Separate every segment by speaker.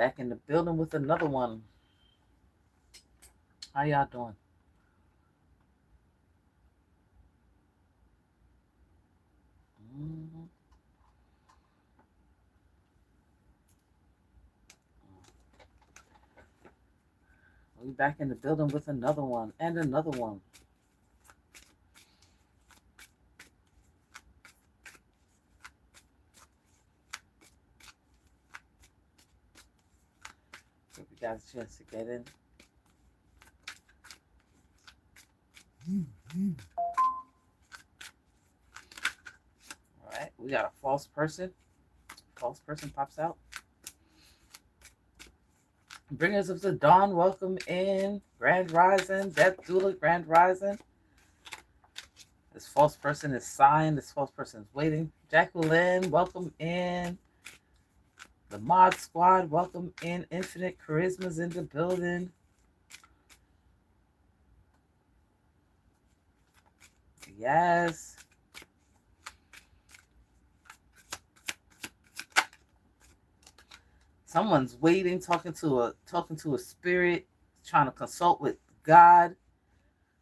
Speaker 1: Back in the building with another one. How y'all doing? Mhm. We back in the building with another one and another one. Give you guys a chance to get in. All right, we got a false person. False person pops out. Bringers of the dawn, welcome in. Grand Rising, Death Doula, Grand Rising. This false person is sighing. This false person is waiting. Jacqueline, welcome in. The Mod Squad, welcome in. Infinite Charisma's in the building. Yes. Someone's waiting, talking to a spirit, trying to consult with God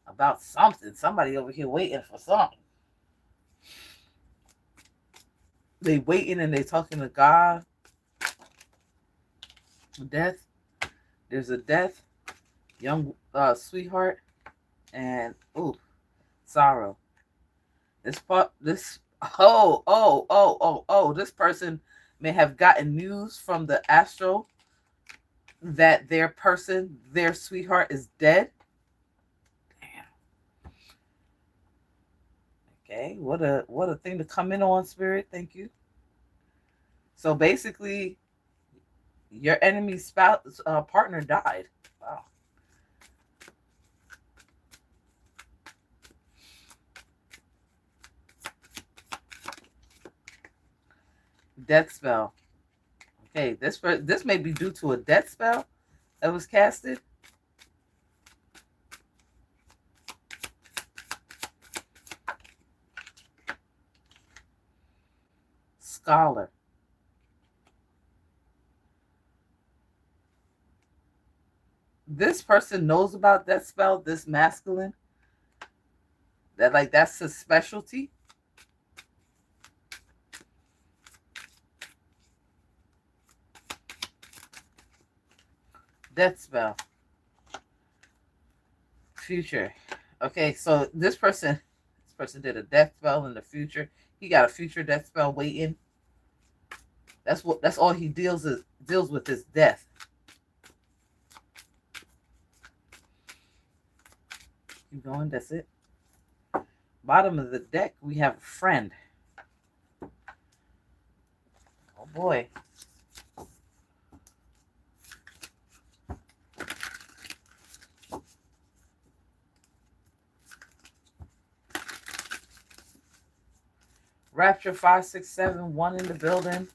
Speaker 1: about something. Somebody over here waiting for something. They waiting and they talking to God. Death. There's a death. Young sweetheart. And sorrow. This this person may have gotten news from the astral that their sweetheart is dead. Damn. Okay, what a thing to come in on, spirit. Thank you. So basically, your enemy's spouse partner died. Wow. Death spell. Okay, this may be due to a death spell that was casted. Scholar. This person knows about that spell, this masculine. That's his specialty. Death spell. Future. Okay, so this person did a death spell in the future. He got a future death spell waiting. That's all he deals with is death. Keep going, that's it. Bottom of the deck, we have a friend. Oh boy. Rapture 5671 in the building.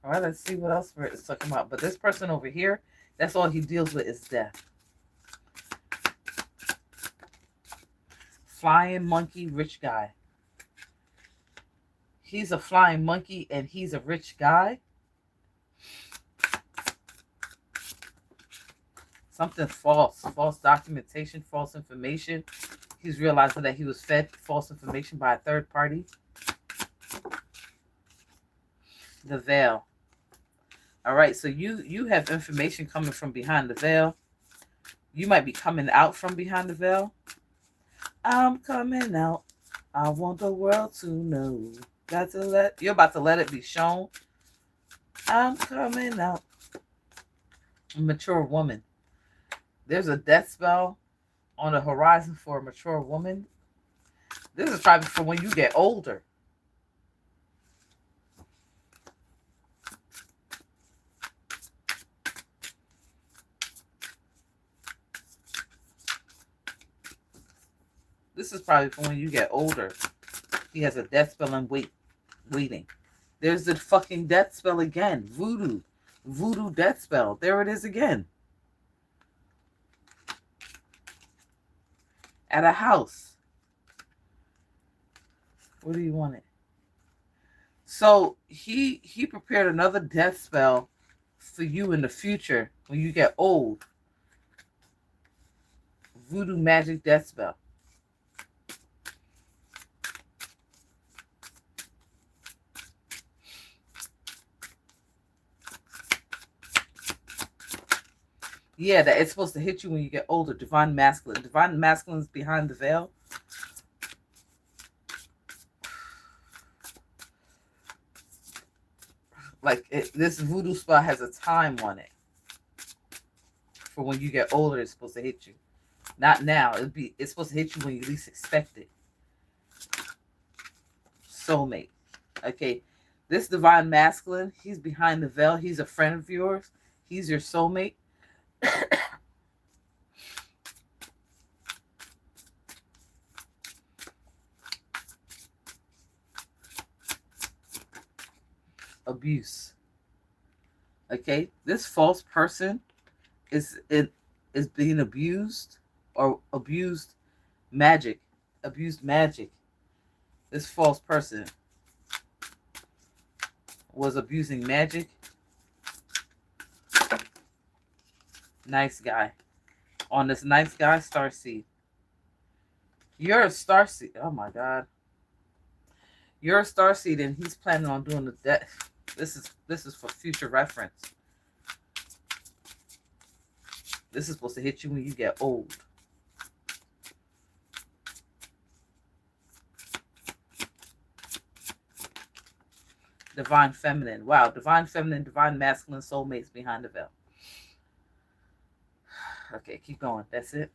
Speaker 1: All right, let's see what else Spirit is talking about. But this person over here, that's all he deals with is death. Flying monkey, rich guy. He's a flying monkey and he's a rich guy. Something false. False documentation, false information. He's realizing that he was fed false information by a third party. The veil. All right, so you have information coming from behind the veil. You might be coming out from behind the veil. I'm coming out. I want the world to know. You're about to let it be shown. I'm coming out. A mature woman. There's a death spell on the horizon for a mature woman. This is probably for when you get older. This is probably for when you get older. He has a death spell and waiting. There's the fucking death spell again. Voodoo. Voodoo death spell. There it is again. At a house. What do you want it? So he prepared another death spell for you in the future when you get old. Voodoo magic death spell. Yeah, that it's supposed to hit you when you get older. Divine masculine. Divine masculine is behind the veil. Like this voodoo spell has a time on it. For when you get older, it's supposed to hit you. Not now. It's supposed to hit you when you least expect it. Soulmate. Okay. This divine masculine, he's behind the veil. He's a friend of yours. He's your soulmate. Abuse. Okay, this false person is being abused or abused magic. This false person was abusing magic. Nice guy. On this nice guy starseed. You're a starseed. Oh my God. You're a starseed and he's planning on doing the death. This is for future reference. This is supposed to hit you when you get old. Divine feminine. Wow. Divine feminine, divine masculine soulmates behind the veil. Okay, keep going. That's it.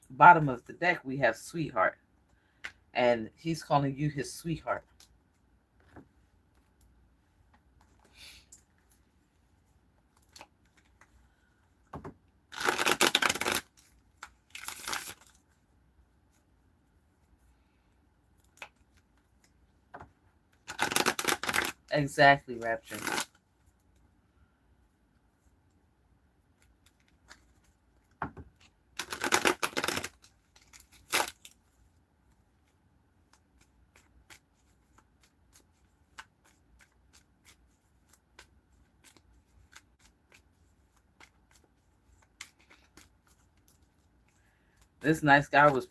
Speaker 1: Bottom of the deck, we have sweetheart. And he's calling you his sweetheart. Exactly, Rapture. This nice guy was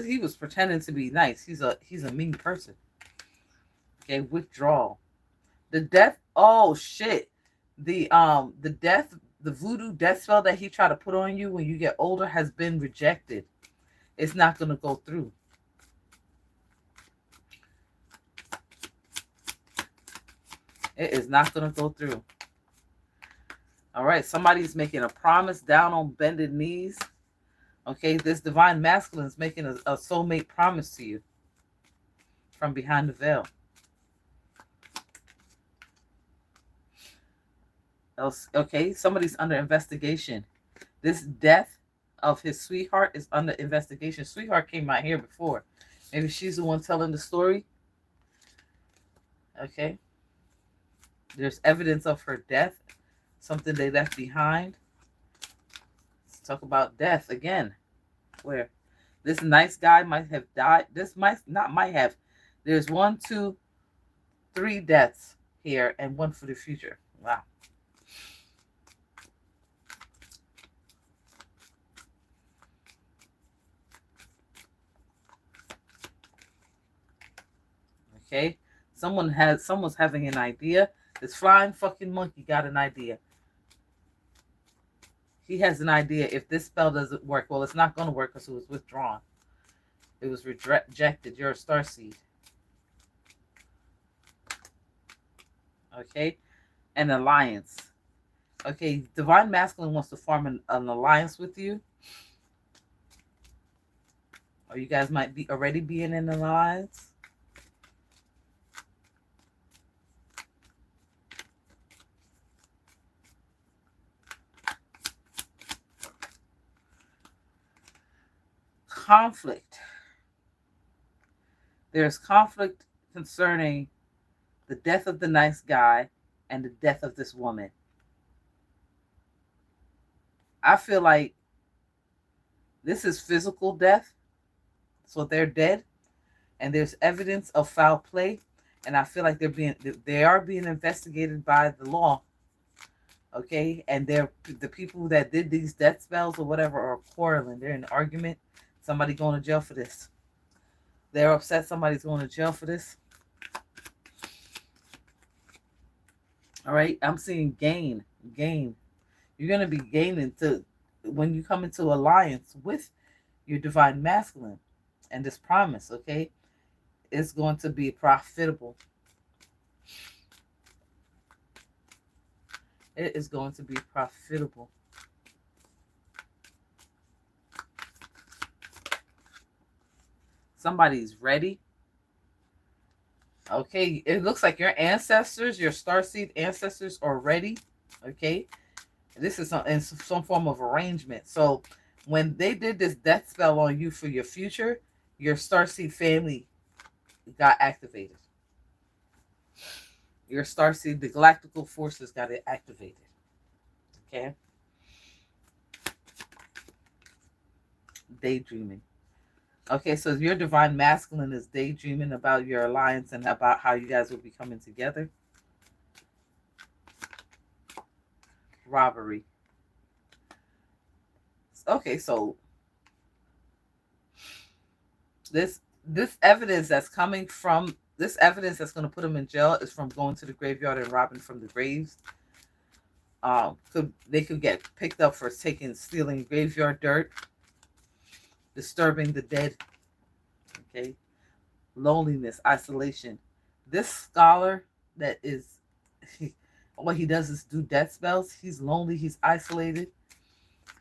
Speaker 1: he was pretending to be nice. He's a mean person. Okay, withdrawal. The death, oh shit. The voodoo death spell that he tried to put on you when you get older has been rejected. It's not gonna go through. It is not gonna go through. All right, somebody's making a promise down on bended knees. Okay, this divine masculine is making a soulmate promise to you from behind the veil. Okay, somebody's under investigation. This death of his sweetheart is under investigation. Sweetheart came out here before. Maybe she's the one telling the story. Okay. There's evidence of her death. Something they left behind. Let's talk about death again. Where this nice guy might have died. This might have. There's 1, 2, 3 deaths here and one for the future. Wow. Okay. Someone's having an idea. This flying fucking monkey got an idea. He has an idea. If this spell doesn't work, well, it's not going to work because it was withdrawn. It was rejected. You're a starseed. Okay. An alliance. Okay. Divine masculine wants to form an alliance with you. Or you guys might be already be in an alliance. Conflict. There's conflict concerning the death of the nice guy and the death of this woman. I feel like this is physical death, so they're dead, and there's evidence of foul play, and I feel like they are being investigated by the law. Okay, and they're the people that did these death spells or whatever are quarreling. They're in an argument. Somebody going to jail for this. They're upset somebody's going to jail for this. All right, I'm seeing gain. You're going to be gaining to when you come into alliance with your divine masculine and this promise, okay? It's going to be profitable. It is going to be profitable. Somebody's ready. Okay, it looks like your ancestors, your starseed ancestors are ready. Okay, this is in some form of arrangement. So when they did this death spell on you for your future, your starseed family got activated. Your starseed, the galactical forces got it activated. Okay, daydreaming. Okay, so your divine masculine is daydreaming about your alliance and about how you guys will be coming together. Robbery. Okay, so this evidence that's coming from this evidence that's going to put them in jail is from going to the graveyard and robbing from the graves. They could get picked up for stealing graveyard dirt, disturbing the dead. Okay, loneliness, isolation. This scholar that is, what he does is do death spells. He's lonely. He's isolated.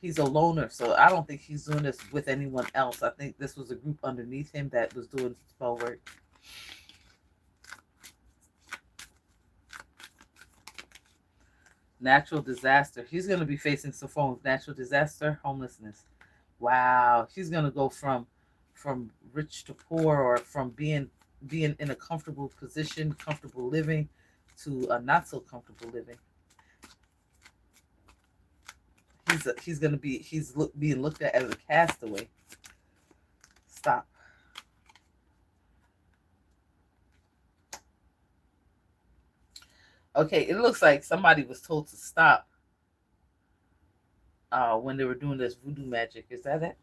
Speaker 1: He's a loner. So I don't think he's doing this with anyone else. I think this was a group underneath him that was doing spell work. Natural disaster. He's going to be facing some form of natural disaster, homelessness. Wow. He's going to go from rich to poor, or from being in a comfortable position, comfortable living, to a not so comfortable living. He's being looked at as a castaway. Stop. Okay, it looks like somebody was told to stop when they were doing this voodoo magic. Is that it?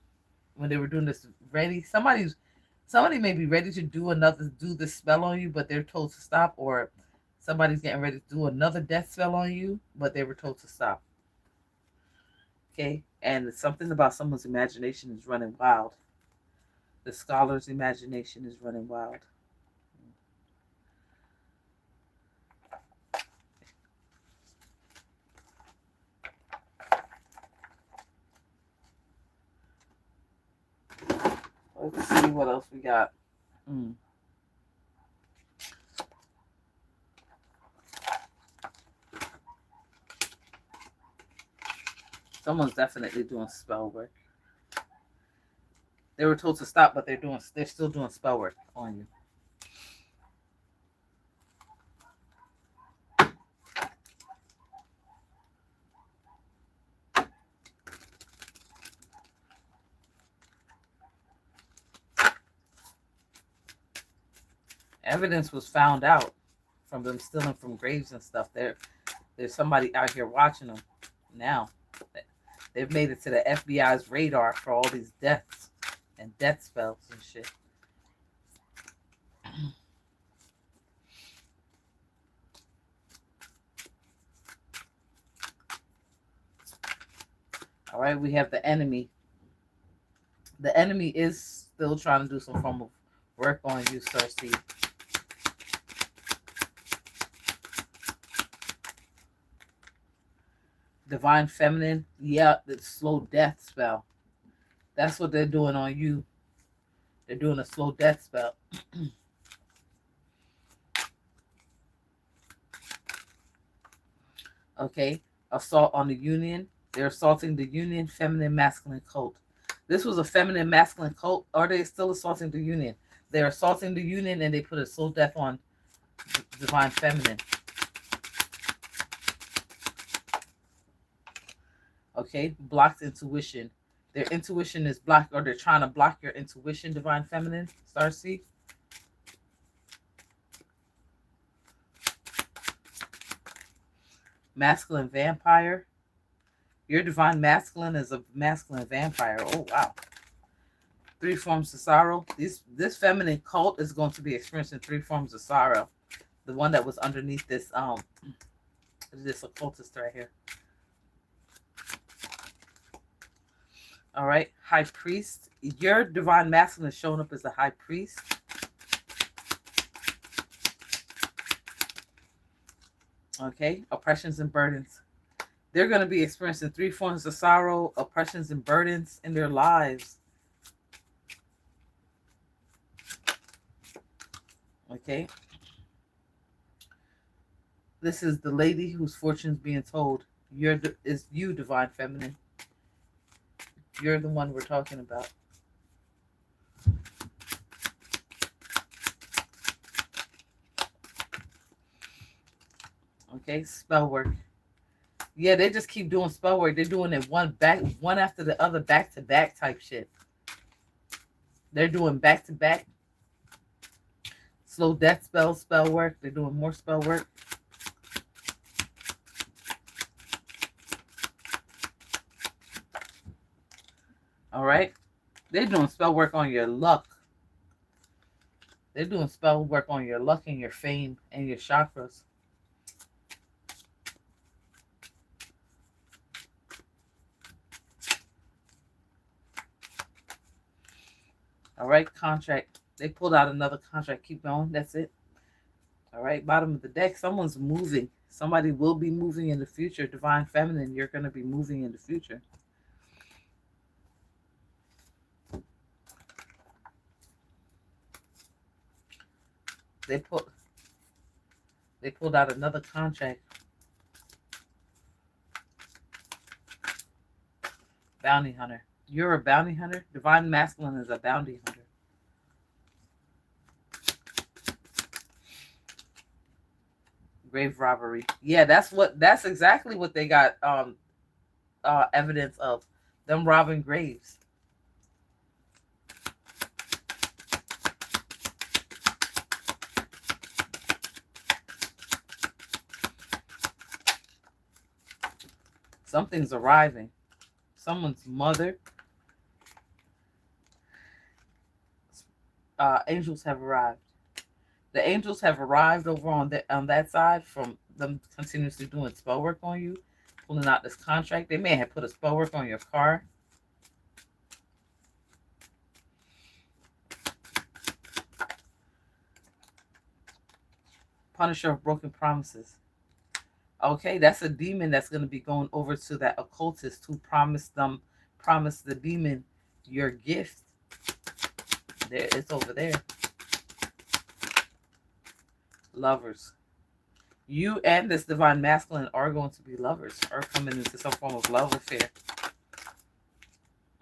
Speaker 1: When they were doing this somebody may be ready to do this spell on you, but they're told to stop, or somebody's getting ready to do another death spell on you, but they were told to stop. Okay, and something about someone's imagination is running wild. The scholar's imagination is running wild. Let's see what else we got. Someone's definitely doing spell work. They were told to stop, but they're still doing spell work on you. Evidence was found out from them stealing from graves and stuff. There's somebody out here watching them now. They've made it to the FBI's radar for all these deaths and death spells and shit. All right, we have the enemy. The enemy is still trying to do some form of work on you, Starseed. Divine Feminine, yeah, the slow death spell. That's what they're doing on you. They're doing a slow death spell. Okay, assault on the union. They're assaulting the union feminine masculine cult. This was a feminine masculine cult. Are they still assaulting the union? They're assaulting the union and they put a soul death on divine feminine. Okay, blocked intuition. Their intuition is blocked, or they're trying to block your intuition, divine feminine, Starseed. Masculine vampire. Your divine masculine is a masculine vampire. Oh, wow. 3 forms of sorrow. This feminine cult is going to be experiencing 3 forms of sorrow. The one that was underneath this occultist right here. All right, high priest. Your divine masculine is showing up as a high priest. Okay, oppressions and burdens. They're going to be experiencing 3 forms of sorrow, oppressions and burdens in their lives. Okay. This is the lady whose fortune's being told. Is you, divine feminine. You're the one we're talking about. Okay, spell work. Yeah, they just keep doing spell work. They're doing it one after the other, back to back type shit. They're doing back to back. Slow death spell work. They're doing more spell work. All right. They're doing spell work on your luck. They're doing spell work on your luck and your fame and your chakras. All right, contract. They pulled out another contract. Keep going. That's it. All right, bottom of the deck. Someone's moving. Somebody will be moving in the future. Divine feminine, you're going to be moving in the future. They pulled out another contract. Bounty hunter. You're a bounty hunter. Divine masculine is a bounty hunter. Grave robbery. Yeah, that's exactly what they got evidence of. Them robbing graves. Something's arriving. Someone's mother. Angels have arrived. The angels have arrived over on that side from them continuously doing spell work on you, pulling out this contract. They may have put a spell work on your car. Punisher of broken promises. Okay, that's a demon that's going to be going over to that occultist who promised the demon your gift. There, it's over there. Lovers. You and this divine masculine are going to be lovers, are coming into some form of love affair.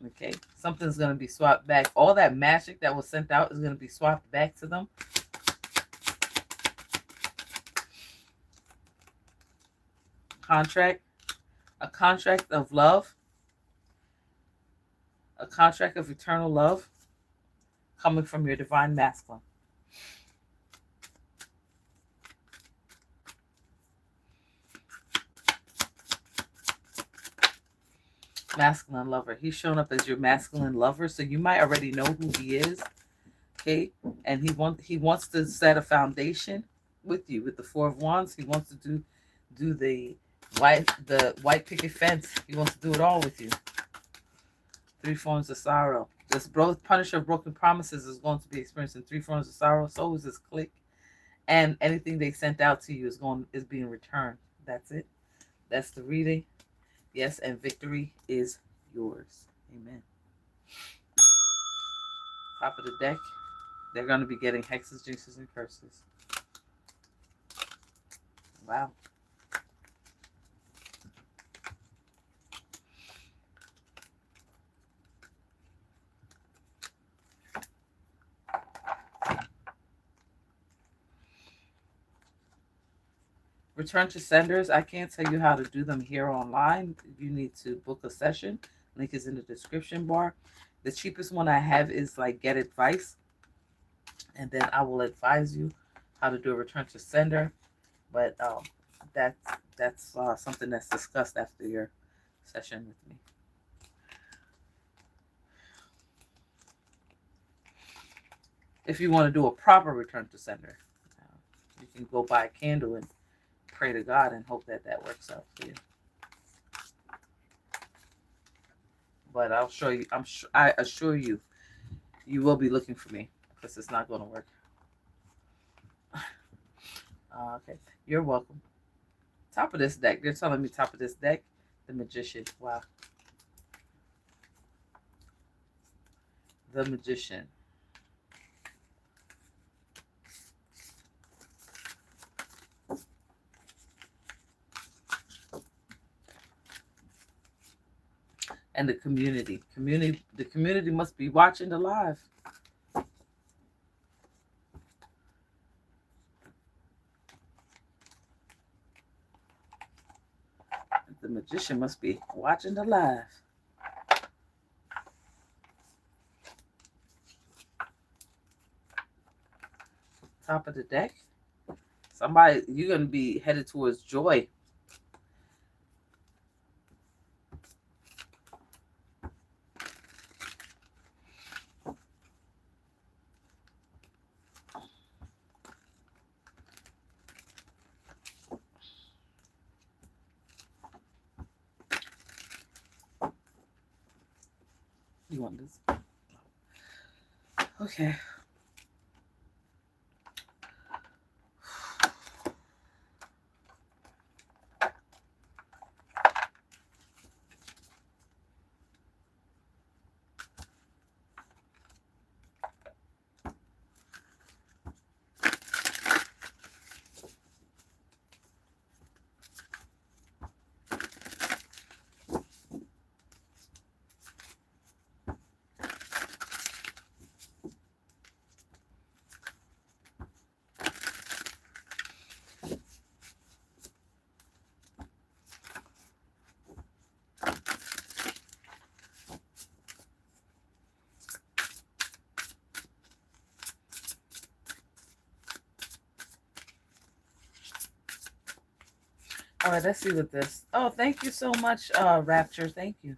Speaker 1: Okay, something's going to be swapped back. All that magic that was sent out is going to be swapped back to them. Contract. A contract of love. A contract of eternal love coming from your divine masculine. Masculine lover. He's shown up as your masculine lover, so you might already know who he is. Okay, and he wants to set a foundation with you with the 4 of Wands. He wants to do the white picket fence. He wants to do it all with you. 3 forms of sorrow. This Punisher of broken promises is going to be experiencing 3 forms of sorrow. So is this clique, and anything they sent out to you is being returned. That's it. That's the reading. Yes, and victory is yours. Amen. Top of the deck. They're going to be getting hexes, jinxes, and curses. Wow. Return to senders, I can't tell you how to do them here online. You need to book a session. Link is in the description bar. The cheapest one I have is like Get Advice. And then I will advise you how to do a return to sender. But that's something that's discussed after your session with me. If you want to do a proper return to sender, you can go buy a candle and pray to God and hope that that works out for you. But I'll show you. I assure you, you will be looking for me because it's not going to work. Okay, you're welcome. Top of this deck. They're telling me top of this deck, the Magician. Wow. The Magician. And the community. The community must be watching the live. The Magician must be watching the live. Top of the deck. Somebody, you're going to be headed towards joy. You want this? Okay. All right, let's see what this. Oh, thank you so much, Rapture. Thank you.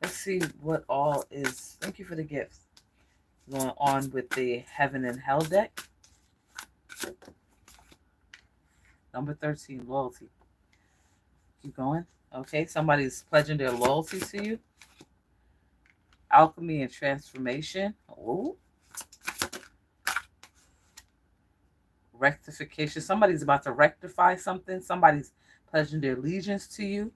Speaker 1: Let's see what all is. Thank you for the gifts. Going on with the Heaven and Hell deck. Number 13, loyalty. Keep going. Okay, somebody's pledging their loyalty to you. Alchemy and transformation. Oh. Rectification. Somebody's about to rectify something. Somebody's pledging their allegiance to you.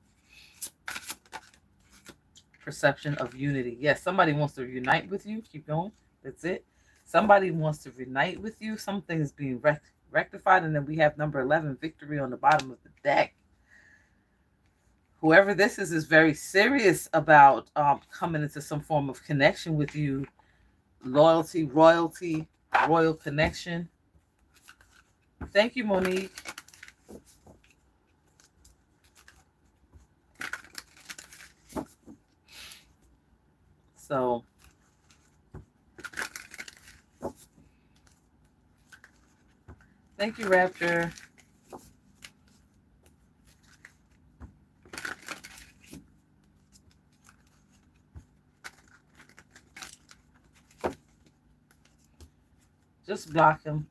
Speaker 1: Perception of unity. Yes, somebody wants to unite with you. Keep going. That's it. Somebody wants to unite with you. Something is being rectified. And then we have number 11, victory on the bottom of the deck. Whoever this is very serious about coming into some form of connection with you. Loyalty, royalty, royal connection. Thank you, Monique. So, thank you, Raptor. Just block him.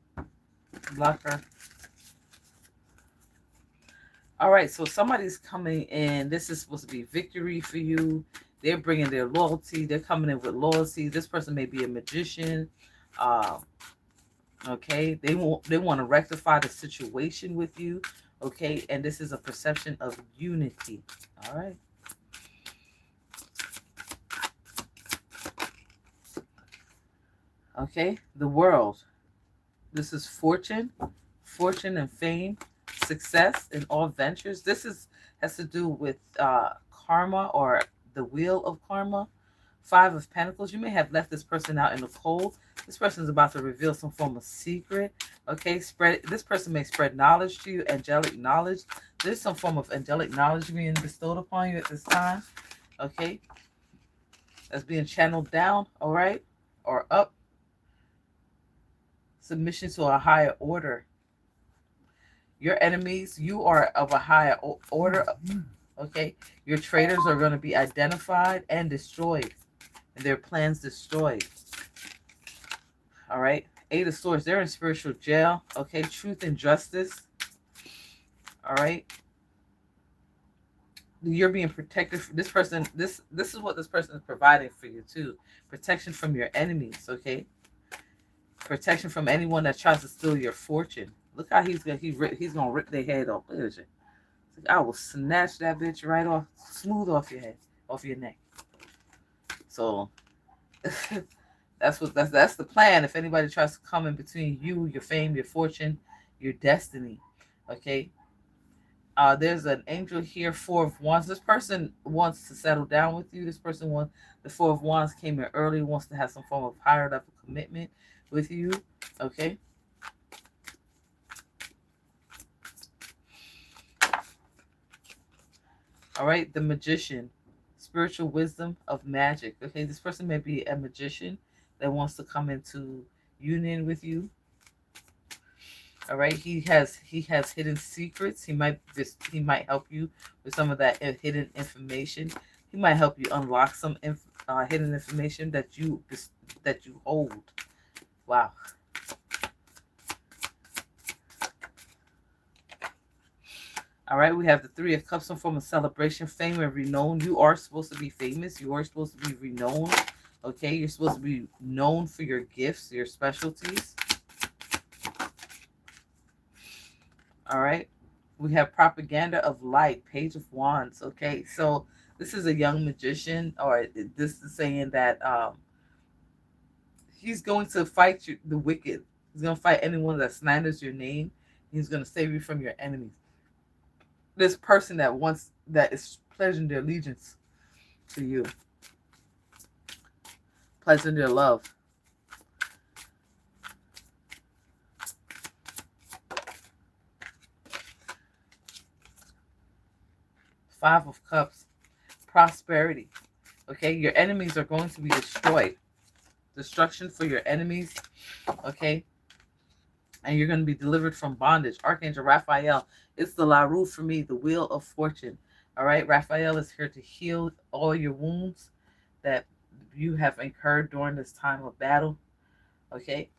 Speaker 1: Block her. All right, so somebody's coming in. This is supposed to be victory for you. They're bringing their loyalty. They're coming in with loyalty. This person may be a magician. Okay, they want to rectify the situation with you. Okay, and this is a perception of unity. All right. Okay, the world. This is fortune and fame, success in all ventures. This has to do with karma or the wheel of karma. Five of Pentacles. You may have left this person out in the cold. This person is about to reveal some form of secret. Okay, this person may spread knowledge to you, angelic knowledge. There's some form of angelic knowledge being bestowed upon you at this time. Okay, that's being channeled down, all right, or up. Submission to a higher order. Your enemies, you are of a higher order. Okay, your traitors are going to be identified and destroyed, and their plans destroyed. All right, Eight of Swords, they're in spiritual jail. Okay, truth and justice. All right, you're being protected. This person, this is what this person is providing for you too. Protection from your enemies. Okay, protection from anyone that tries to steal your fortune. Look how he's gonna rip their head off. Look at it. I will snatch that bitch right off, smooth off your head, off your neck. So that's the plan. If anybody tries to come in between you, your fame, your fortune, your destiny, okay. There's an angel here, Four of Wands. This person wants to settle down with you. This person wants, the Four of Wands came in early, wants to have some form of higher level commitment with you, okay. All right, the Magician, spiritual wisdom of magic. Okay, this person may be a magician that wants to come into union with you. All right, he has hidden secrets. He might help you with some of that hidden information. He might help you unlock some hidden information that you hold. Wow. All right, we have the Three of Cups, some form of celebration, fame, and renown. You are supposed to be famous. You are supposed to be renowned. Okay, you're supposed to be known for your gifts, your specialties. All right, we have propaganda of light, Page of Wands. Okay, so this is a young magician, or this is saying that he's going to fight you, the wicked. He's going to fight anyone that slanders your name. He's going to save you from your enemies. This person that is pledging their allegiance to you, pledging their love. Five of Cups, prosperity. Okay, your enemies are going to be destroyed. Destruction for your enemies. Okay, and you're going to be delivered from bondage. Archangel Raphael, it's the La Roue for me, the Wheel of Fortune. All right, Raphael is here to heal all your wounds that you have incurred during this time of battle. Okay,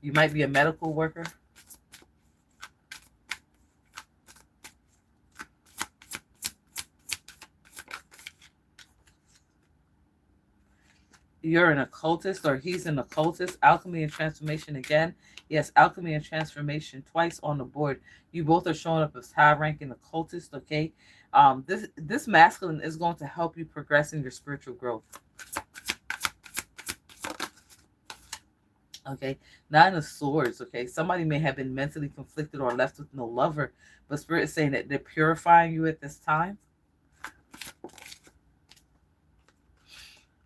Speaker 1: you might be a medical worker. You're an occultist, or he's an occultist. Alchemy and transformation again. Yes, alchemy and transformation twice on the board. You both are showing up as high-ranking occultist. Okay, this masculine is going to help you progress in your spiritual growth. Okay, Nine of Swords. Okay, somebody may have been mentally conflicted or left with no lover, but Spirit is saying that they're purifying you at this time.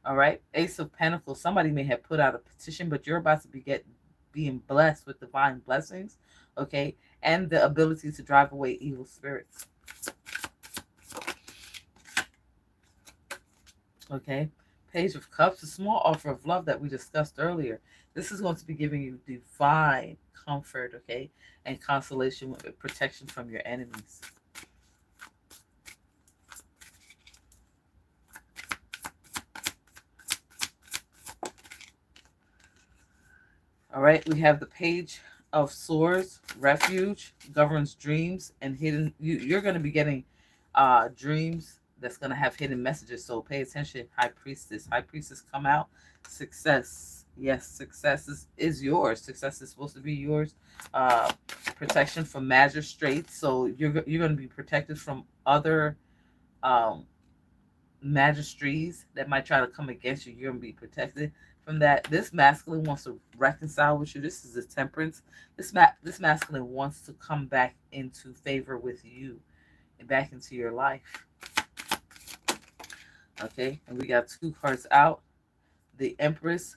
Speaker 1: All right, Ace of Pentacles. Somebody may have put out a petition, but you're about to being blessed with divine blessings, okay, and the ability to drive away evil spirits. Okay, Page of Cups, a small offer of love that we discussed earlier. This is going to be giving you divine comfort, okay, and consolation with protection from your enemies. All right, we have the Page of Swords, refuge, governs dreams, and hidden. You're going to be getting dreams that's going to have hidden messages. So pay attention, High Priestess. High Priestess, come out. Success. Yes, success is yours. Success is supposed to be yours. Protection from magistrates. So you're going to be protected from other magistrates that might try to come against you. You're going to be protected from that. This masculine wants to reconcile with you. This is a Temperance. This masculine wants to come back into favor with you and back into your life. Okay, and we got 2 cards out. The Empress,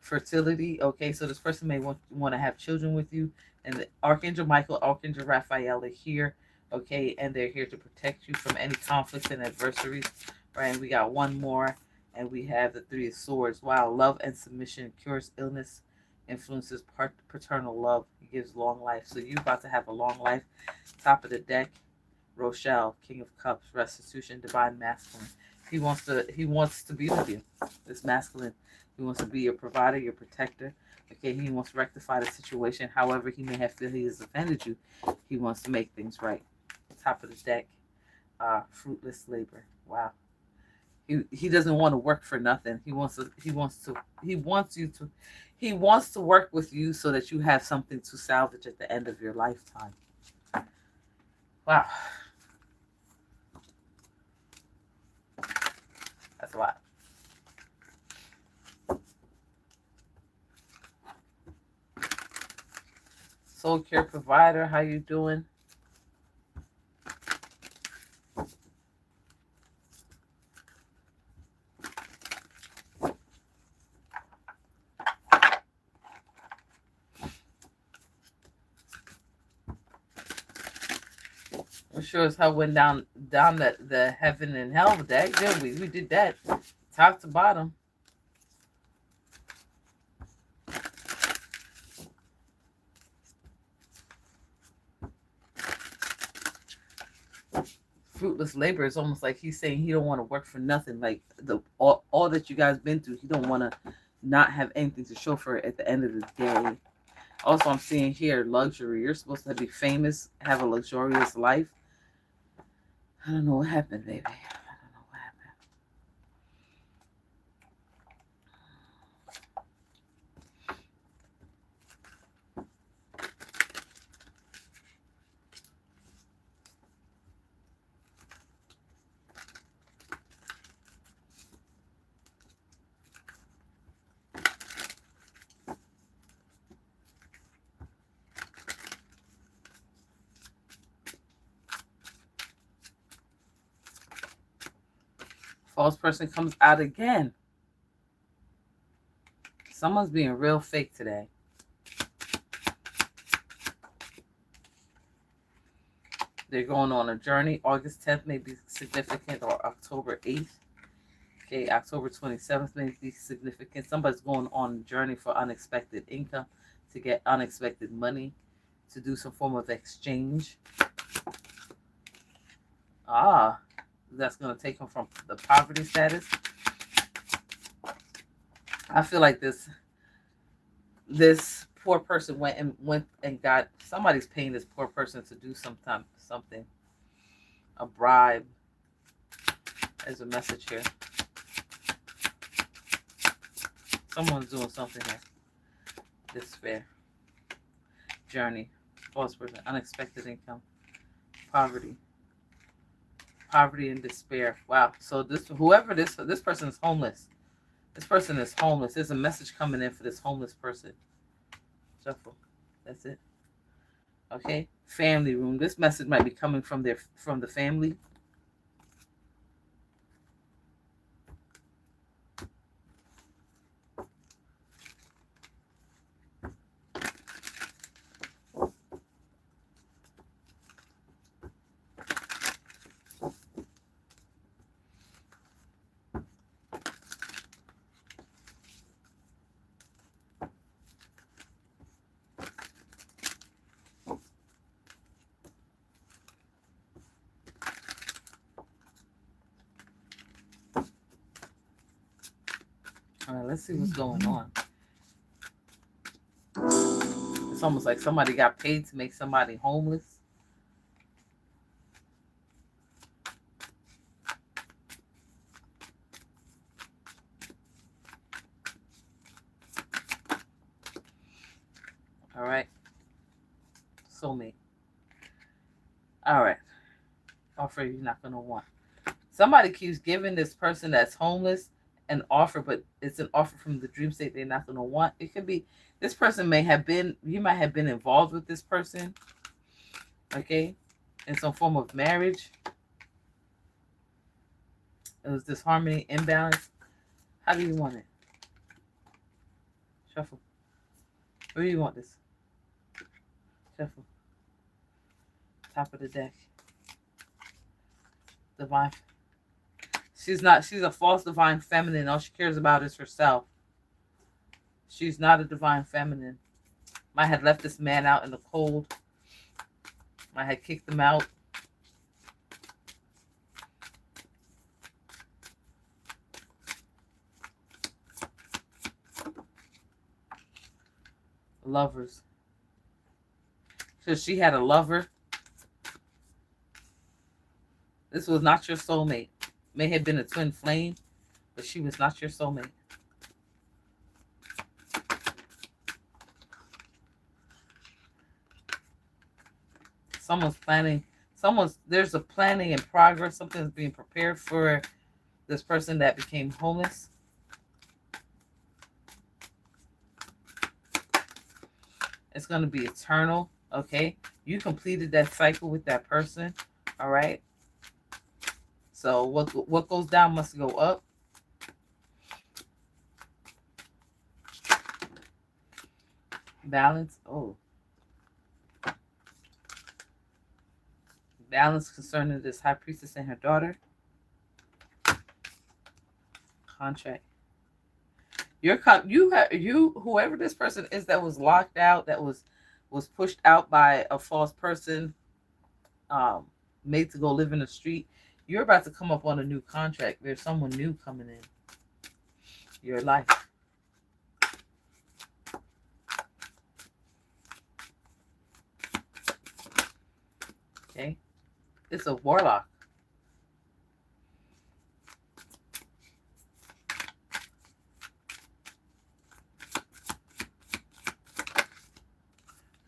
Speaker 1: fertility. Okay, so this person may want to have children with you, and the Archangel Michael, Archangel Raphael are here. Okay, and they're here to protect you from any conflicts and adversaries. Right, and we got one more, and we have the 3 of Swords. Wow, love and submission cures illness, influences paternal love, gives long life. So you're about to have a long life. Top of the deck, Rochelle, King of Cups, restitution, divine masculine. He wants to be with you. This masculine. He wants to be your provider, your protector. Okay, he wants to rectify the situation. However, he may have feel he has offended you. He wants to make things right. Top of the deck, fruitless labor. Wow. He doesn't want to work for nothing. He wants to work with you so that you have something to salvage at the end of your lifetime. Wow. That's a lot. Soul care provider, how you doing? I'm sure as hell went down the heaven and hell with that. Did we? We did that top to bottom. Fruitless labor is almost like he's saying he don't want to work for nothing. Like all that you guys been through, he don't want to not have anything to show for it at the end of the day. Also, I'm seeing here luxury. You're supposed to be famous, have a luxurious life. I don't know what happened, baby. I don't know what happened. False person comes out again. Someone's being real fake today. They're going on a journey. August 10th may be significant, or October 8th. Okay, October 27th may be significant. Somebody's going on a journey for unexpected income, to get unexpected money, to do some form of exchange. That's going to take them from the poverty status. I feel like this poor person went and got, somebody's paying this poor person to do something, a bribe. There's a message here. Someone's doing something here. Despair, journey, false person, unexpected income, poverty and despair. Wow. So this person is homeless. This person is homeless. There's a message coming in for this homeless person. Shuffle. That's it. Okay. Family room. This message might be coming from the family. All right, let's see what's going on. It's almost like somebody got paid to make somebody homeless. All right. Soulmate. All right. Offer you're not going to want. Somebody keeps giving this person that's homeless an offer, but it's an offer from the dream state they're not going to want. It could be this person you might have been involved with this person, okay, in some form of marriage. It was disharmony, imbalance. How do you want it? Shuffle. Where do you want this? Shuffle. Top of the deck. Divine. She's a false divine feminine. All she cares about is herself. She's not a divine feminine. Might have left this man out in the cold. Might have kicked him out. Lovers. So she had a lover. This was not your soulmate. May have been a twin flame, but she was not your soulmate. Someone's planning. There's a planning in progress. Something's being prepared for this person that became homeless. It's going to be eternal, okay? You completed that cycle with that person, all right? So what goes down must go up. Balance, oh. Balance concerning this high priestess and her daughter. Contract. Whoever this person is that was locked out, that was pushed out by a false person, made to go live in the street. You're about to come up on a new contract. There's someone new coming in your life. Okay, it's a warlock.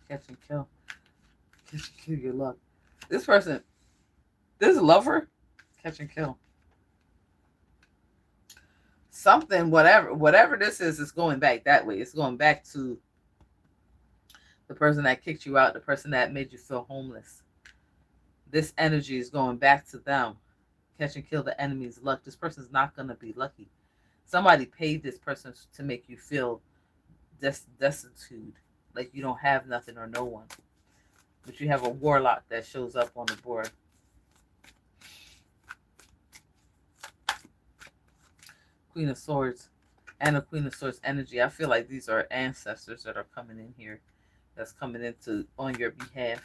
Speaker 1: Catch and kill. Catch and kill your luck. This person, this lover, catch and kill. Something, whatever this is going back that way. It's going back to the person that kicked you out, the person that made you feel homeless. This energy is going back to them. Catch and kill the enemy's luck. This person's not going to be lucky. Somebody paid this person to make you feel destitute, like you don't have nothing or no one. But you have a warlock that shows up on the board. Queen of Swords and a Queen of Swords energy. I feel like these are ancestors that are coming in here. That's coming into on your behalf.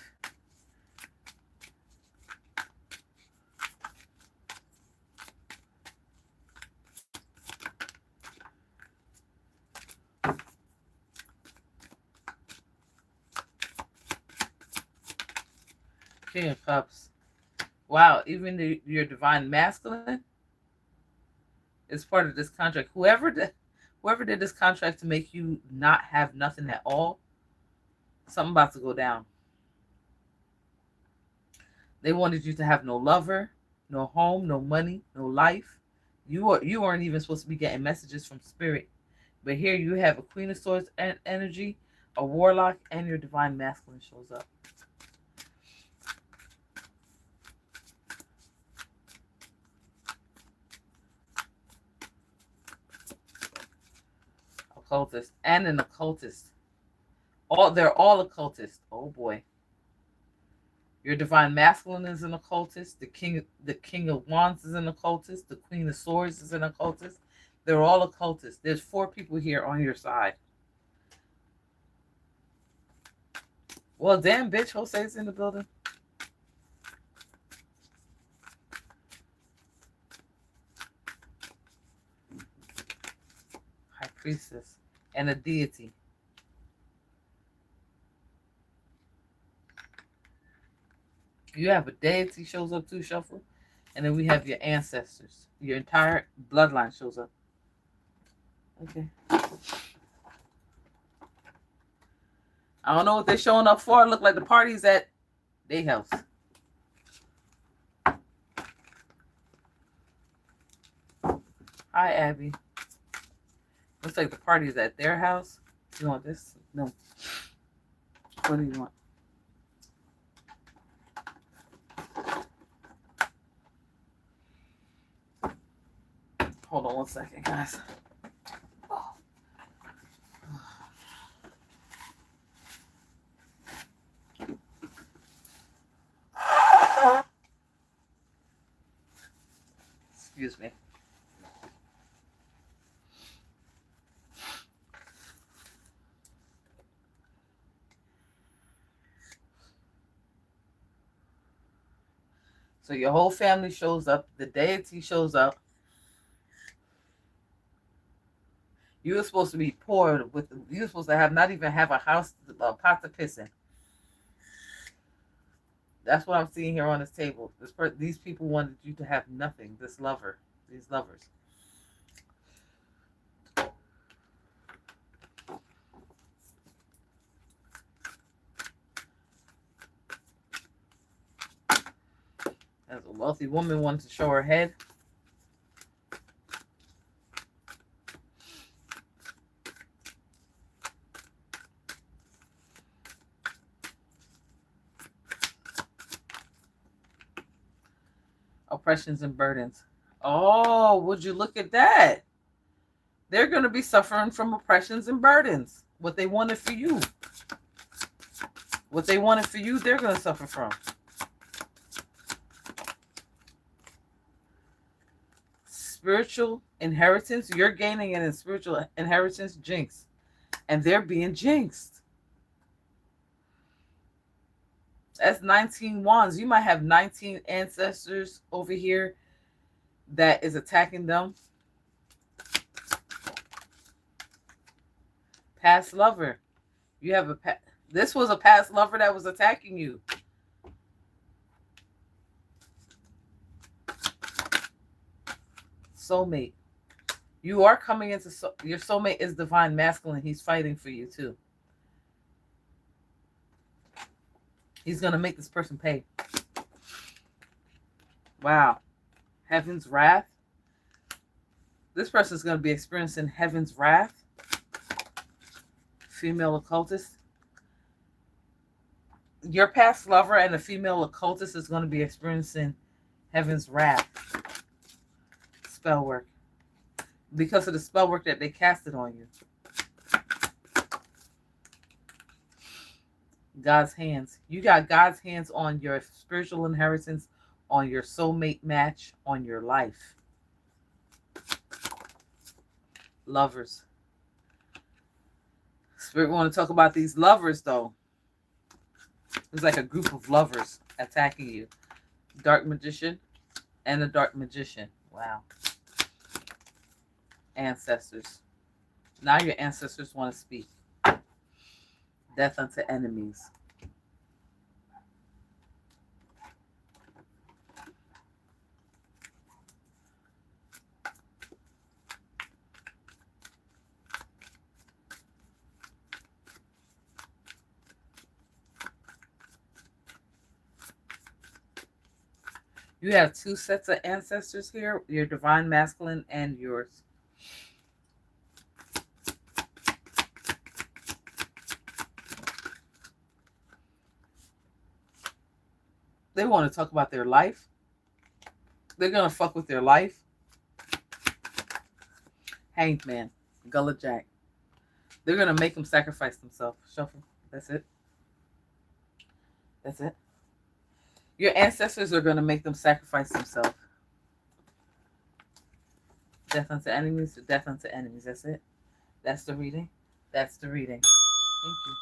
Speaker 1: King of Cups. Wow, even your divine masculine is part of this contract. Whoever did this contract to make you not have nothing at all, something about to go down. They wanted you to have no lover, no home, no money, no life. You weren't even supposed to be getting messages from spirit. But here you have a Queen of Swords energy, a warlock, and your divine masculine shows up. Occultist and an occultist. They're all occultists. Oh boy. Your divine masculine is an occultist. The king of wands is an occultist. The Queen of Swords is an occultist. They're all occultists. There's 4 people here on your side. Well, damn, bitch, Jose's in the building. High priestess and a deity. You have a deity shows up too, Shuffle. And then we have your ancestors. Your entire bloodline shows up. Okay. I don't know what they're showing up for. It look like the party's at their house. Hi, Abby. Looks like the party's at their house. You want this? No. What do you want? Hold on one second, guys. Excuse me. So your whole family shows up. The deity shows up. You were supposed to be poor with. You were supposed to have not even have a house, a pot to piss in. That's what I'm seeing here on this table. These people wanted you to have nothing. These lovers. As a wealthy woman wanted to show her head. Oppressions and burdens. Oh, would you look at that? They're going to be suffering from oppressions and burdens. What they wanted for you. What they wanted for you, they're going to suffer from. Spiritual inheritance. You're gaining an spiritual inheritance jinx. And they're being jinxed. That's 19 wands. You might have 19 ancestors over here that is attacking them. Past lover. You have this was a past lover that was attacking you. Soulmate. You are coming into your soulmate is divine masculine. He's fighting for you too. He's going to make this person pay. Wow. Heaven's wrath. This person is going to be experiencing heaven's wrath. Female occultist. Your past lover and the female occultist is going to be experiencing heaven's wrath. Spell work. Because of the spell work that they casted on you. God's hands. You got God's hands on your spiritual inheritance, on your soulmate match, on your life. Lovers. Spirit want to talk about these lovers though. It's like a group of lovers attacking you. Dark magician and a dark magician. Wow. Ancestors. Now your ancestors want to speak. Death unto enemies. You have two sets of ancestors here, your divine masculine and yours. They want to talk about their life. They're going to fuck with their life. Hanged man. Gullah Jack. They're going to make them sacrifice themselves. Shuffle. That's it. That's it. Your ancestors are going to make them sacrifice themselves. Death unto enemies. Death unto enemies. That's it. That's the reading. That's the reading. Thank you.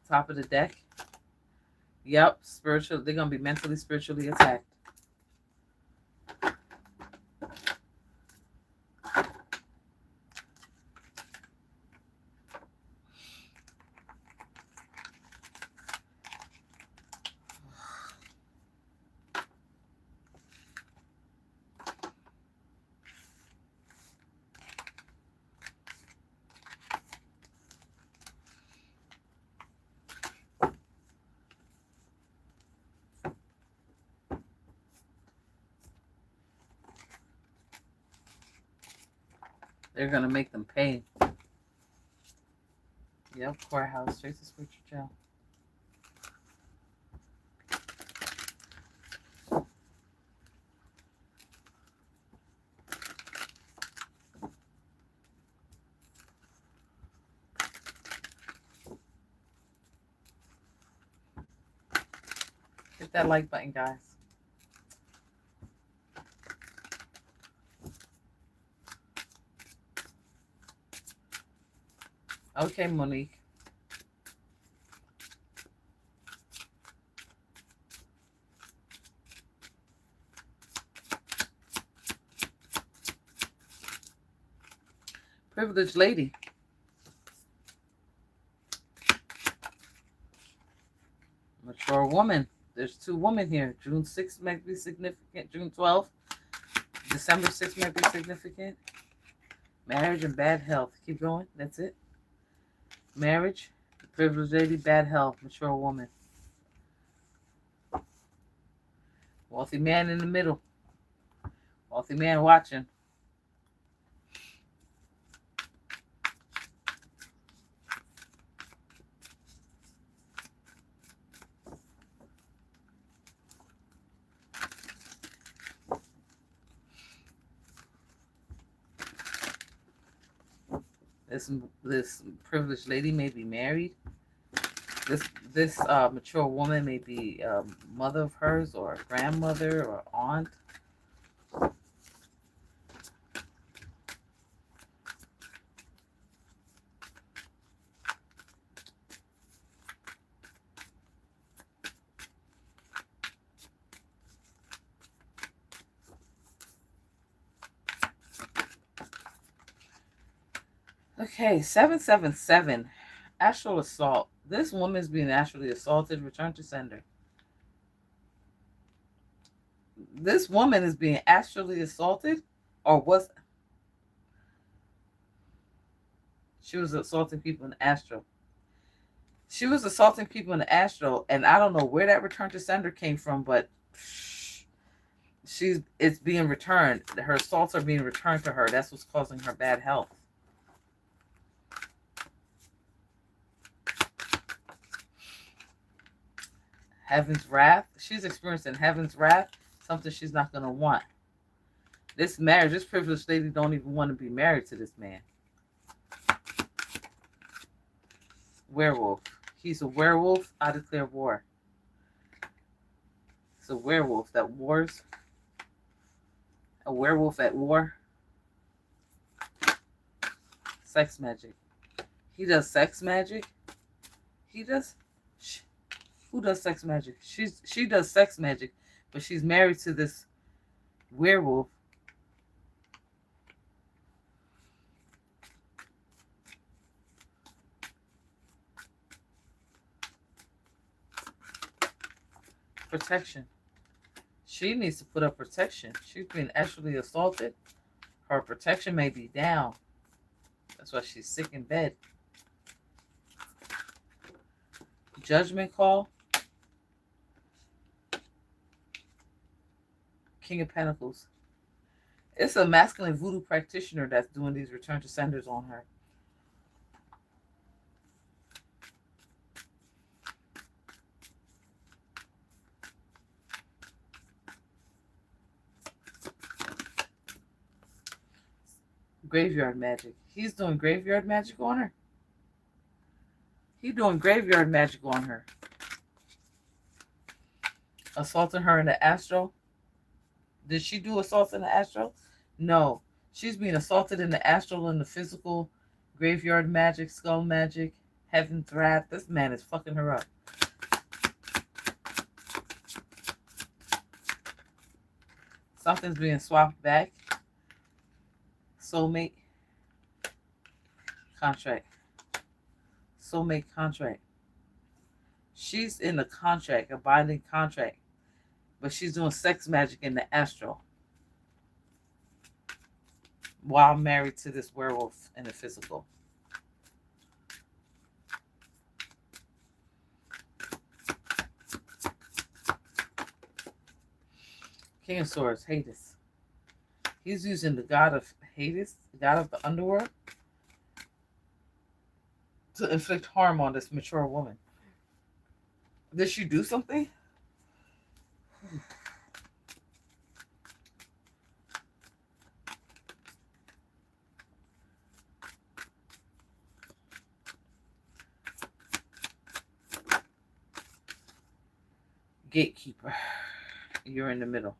Speaker 1: Top of the deck. Yep, spiritual. They're going to be mentally, spiritually attacked. They're going to make them pay. Yep, courthouse, straight to spiritual jail. Hit that like button, guys. Okay, Monique. Privileged lady. Mature woman. There's two women here. June 6th might be significant. June 12th. December 6th might be significant. Marriage and bad health. Keep going. That's it. Marriage. Privileged lady. Bad health. Mature woman. Wealthy man in the middle. Wealthy man watching. This privileged lady may be married. This mature woman may be mother of hers or a grandmother or aunt. Okay, 777. Astral assault. This woman's being astrally assaulted. Return to sender. This woman is being astrally assaulted, or was she was assaulting people in the astral? She was assaulting people in the astral, and I don't know where that return to sender came from, but it's being returned. Her assaults are being returned to her. That's what's causing her bad health. Heaven's wrath. She's experiencing heaven's wrath, something she's not going to want. This marriage, this privileged lady don't even want to be married to this man. Werewolf. He's a werewolf. I declare war. It's a werewolf that wars. A werewolf at war. Sex magic. He does sex magic. He does. Who does sex magic? She does sex magic, but she's married to this werewolf. Protection. She needs to put up protection. She's been actually assaulted. Her protection may be down. That's why she's sick in bed. Judgment call. King of Pentacles. It's a masculine voodoo practitioner that's doing these return to senders on her. Graveyard magic. He's doing graveyard magic on her. He's doing graveyard magic on her. Assaulting her in the astral. Did she do assaults in the astral? No. She's being assaulted in the astral and the physical. Graveyard magic, skull magic, heaven's wrath. This man is fucking her up. Something's being swapped back. Soulmate. Contract. Soulmate contract. She's in a contract, a binding contract. But she's doing sex magic in the astral while married to this werewolf in the physical. King of Swords, Hades. He's using the god of Hades, the god of the underworld, to inflict harm on this mature woman. Did she do something? Gatekeeper. You're in the middle.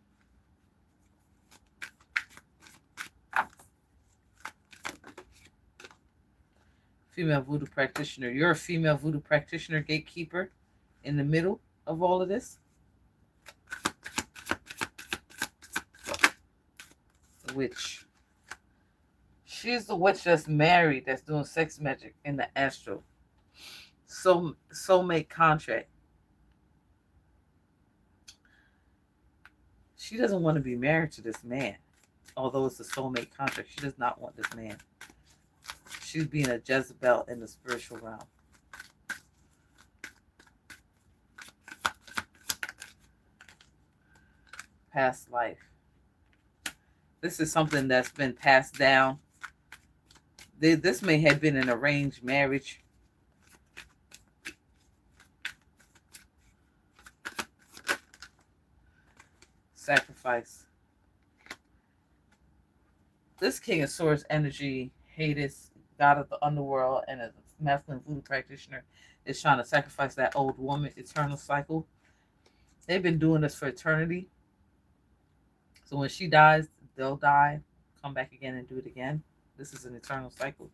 Speaker 1: Female voodoo practitioner. You're a female voodoo practitioner, gatekeeper, in the middle of all of this. The witch. She's the witch that's married, that's doing sex magic in the astral. Soulmate contract. She doesn't want to be married to this man. Although it's a soulmate contract, she does not want this man. She's being a Jezebel in the spiritual realm. Past life. This is something that's been passed down. This may have been an arranged marriage. Sacrifice. This King of Swords energy, Hades, god of the underworld, and a masculine voodoo practitioner is trying to sacrifice that old woman, eternal cycle. They've been doing this for eternity. So when she dies, they'll die, come back again and do it again. This is an eternal cycle.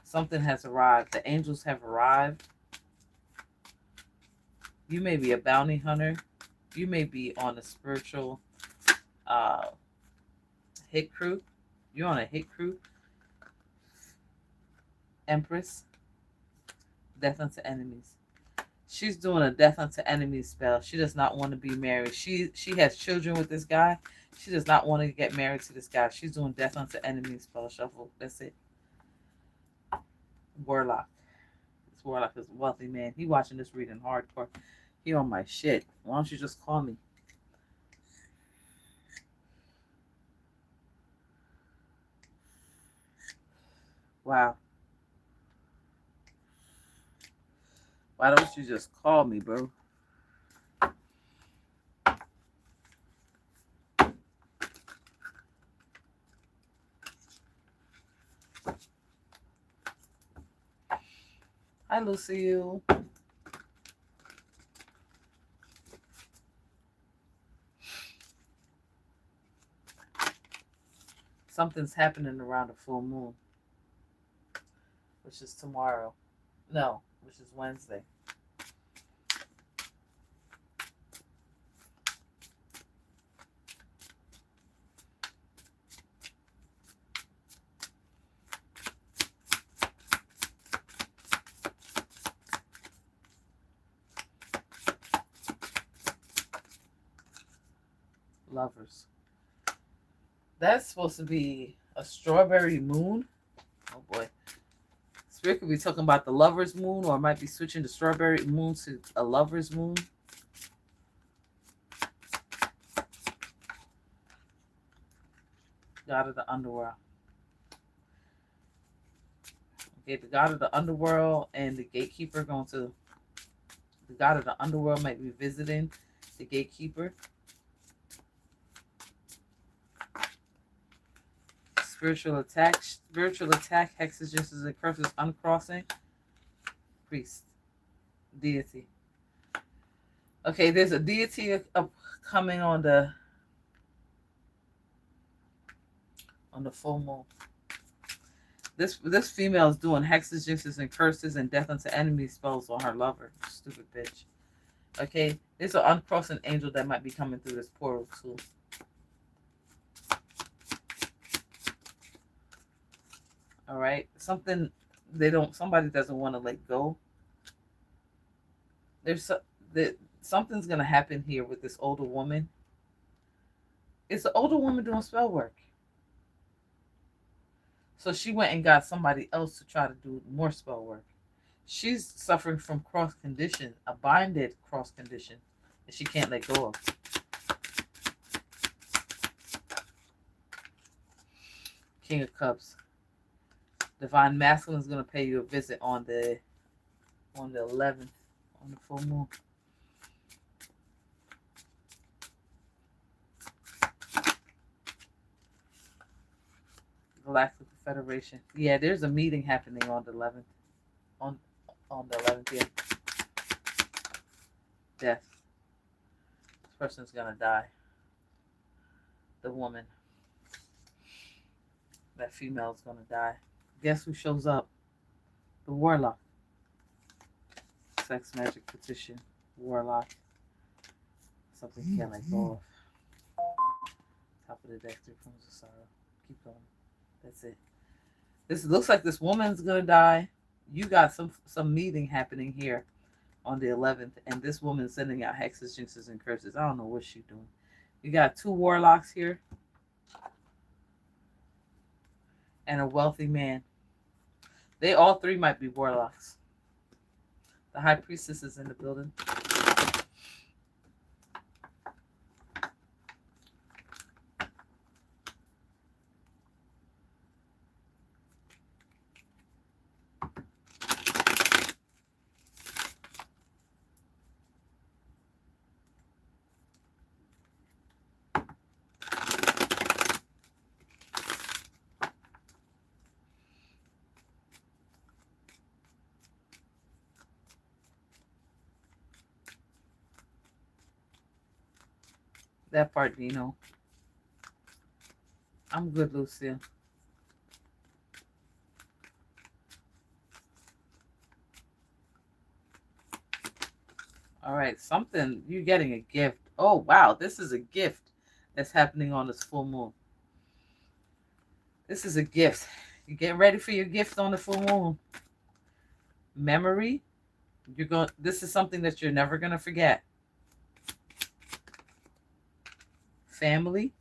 Speaker 1: Something has arrived. The angels have arrived. You may be a bounty hunter. You may be on a spiritual hit crew. You're on a hit crew. Empress. Death unto enemies. She's doing a death unto enemies spell. She does not want to be married. She has children with this guy. She does not want to get married to this guy. She's doing death unto enemies spell shuffle. That's it. Warlock. This Warlock is a wealthy man. He watching this reading hardcore. He on my shit. Why don't you just call me? Wow. Why don't you just call me, bro? Hi, Lucille. Something's happening around the full moon, which is tomorrow. No, which is Wednesday. Lovers. That's supposed to be a strawberry moon. Oh boy. Spirit could be talking about the lover's moon, or it might be switching the strawberry moon to a lover's moon. God of the underworld. Okay, the God of the underworld and the gatekeeper going to... The God of the underworld might be visiting the gatekeeper. Spiritual attack, hexagens and curses, uncrossing. Priest, deity. Okay, there's a deity coming on the full moon. This female is doing hexagens and curses and death unto enemy spells on her lover. Stupid bitch. Okay, there's an uncrossing angel that might be coming through this portal too. All right, somebody doesn't want to let go. Something's gonna happen here with this older woman. It's the older woman doing spell work. So she went and got somebody else to try to do more spell work. She's suffering from cross condition, a binded cross condition that she can't let go of. King of Cups. Divine Masculine is going to pay you a visit on the 11th, on the full moon. Galactic Federation. Yeah, there's a meeting happening on the 11th. On the 11th, yeah. Death. This person's gonna die. The woman. That female's gonna die. Guess who shows up? The warlock. Sex, magic, petition, warlock. Something you can't let go of. Top of the deck, 3 points of sorrow. Keep going. That's it. This looks like this woman's gonna die. You got some meeting happening here on the 11th, and this woman's sending out hexes, jinxes, and curses. I don't know what she's doing. You got 2 warlocks here, and a wealthy man. They all 3 might be warlocks. The high priestess is in the building. That part, Dino. I'm good, Lucia. All right, something. You're getting a gift. Oh, wow. This is a gift that's happening on this full moon. This is a gift. You're getting ready for your gift on the full moon. Memory. This is something that you're never going to forget. Family.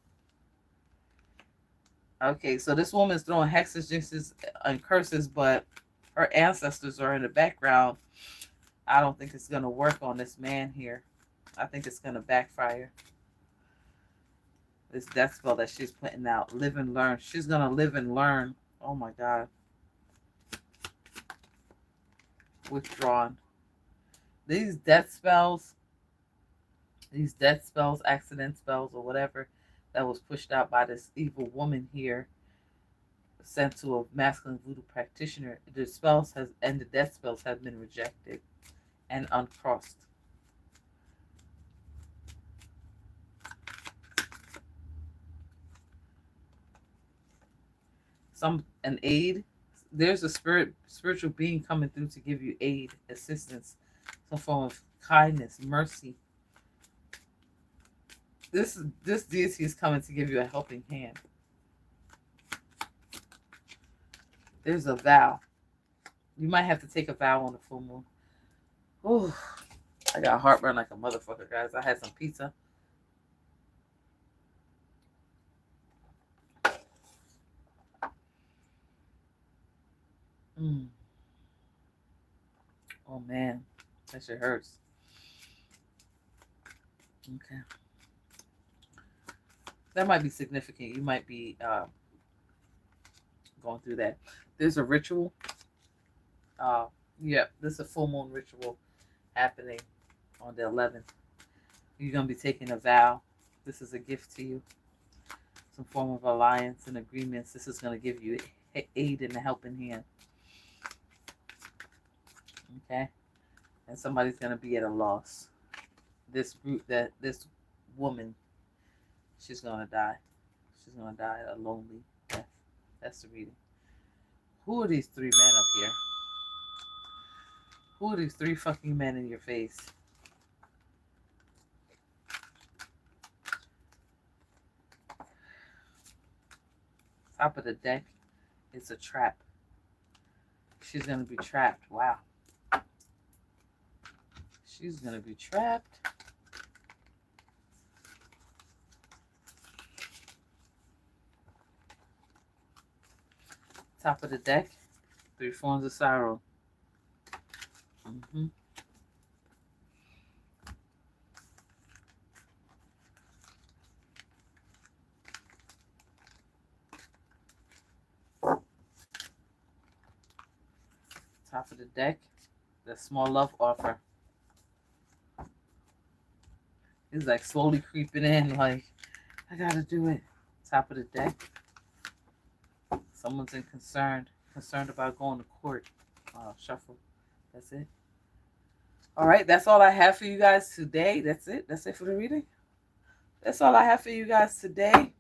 Speaker 1: Okay, so this woman's throwing hexes, jinxes, and curses, but her ancestors are in the background. I don't think it's going to work on this man here. I think it's going to backfire. This death spell that she's putting out. Live and learn. She's going to live and learn. Oh my God. Withdrawn. These death spells, accident spells, or whatever that was pushed out by this evil woman here, sent to a masculine voodoo practitioner, the death spells have been rejected and uncrossed. An aid. There's a spiritual being coming through to give you aid, assistance, some form of kindness, mercy. This deity is coming to give you a helping hand. There's a vow. You might have to take a vow on the full moon. Oh, I got heartburn like a motherfucker, guys. I had some pizza. Oh man, that shit hurts. Okay. That might be significant. You might be going through that. There's a ritual. Yeah, this is a full moon ritual happening on the 11th. You're going to be taking a vow. This is a gift to you. Some form of alliance and agreements. This is going to give you aid and a helping hand. Okay? And somebody's going to be at a loss. This woman, she's going to die. She's going to die a lonely death. That's the reading. Who are these 3 men up here? Who are these 3 fucking men in your face? Top of the deck. It's a trap. She's going to be trapped. Wow. She's going to be trapped. Top of the deck. 3 forms of sorrow. Top of the deck. The small love offer. It's like slowly creeping in, like, I gotta do it. Top of the deck. Someone's concerned about going to court. Shuffle. That's it. All right, that's all I have for you guys today. That's it. That's it for the reading. That's all I have for you guys today.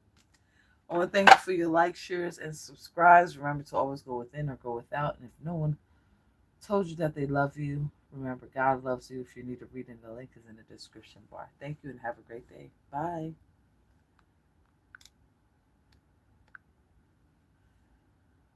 Speaker 1: I want to thank you for your likes, shares, and subscribes. Remember to always go within or go without. And if no one told you that they love you, remember God loves you. If you need a reading, the link is in the description bar. Thank you and have a great day. Bye.